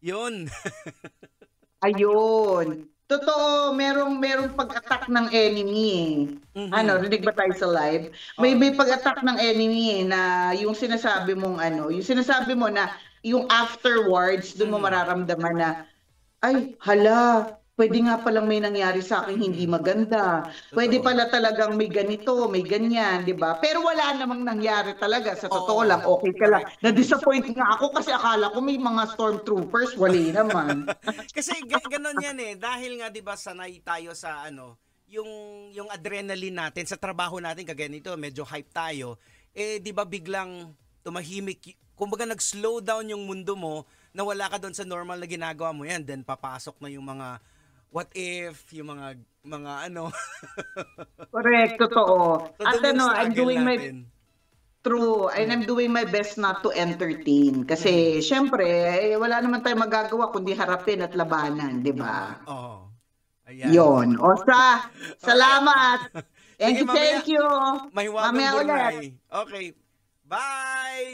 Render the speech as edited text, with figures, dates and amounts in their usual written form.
Yun. Ayun. Totoo, merong pag-attack ng enemy eh. Ano, Mhm. rinig ba tayo sa live? Oo. May pag-attack ng enemy eh, na yung sinasabi mong ano, yung sinasabi mo na yung afterwards, dun mo Mhm. mararamdaman na, ay, hala, pwede nga palang may nangyari sa akin hindi Mhm. maganda. Pwede Totoo. pala talagang may ganito, may ganyan, di ba? Pero wala namang nangyari talaga. Sa totoo lang, Oo. okay ka lang. Correct. Mhm. Na-disappoint nga ako kasi akala ko may mga stormtroopers, wali naman. Kasi ganon yan eh. Dahil nga 'di ba sanay tayo sa ano, yung adrenaline natin sa trabaho natin kagaya nito, medyo hype tayo. Eh 'di ba biglang tumahimik, kumbaga nag-slow down yung mundo mo, nawala ka doon sa normal na ginagawa mo yan, then papasok na yung mga what if, yung mga ano. Correct, totoo. So At doon yung ano, struggle natin. true, and Mm. I'm doing my best not to entertain. Mhm. Kasi, syempre, wala naman tayong magagawa kundi harapin at labanan, di Tama. ba? Oo. Ayan. Yon. Alright. Salamat. Sige, Thank mamaya you. may wagang Mamaya ulit. burnay. Okay. Bye!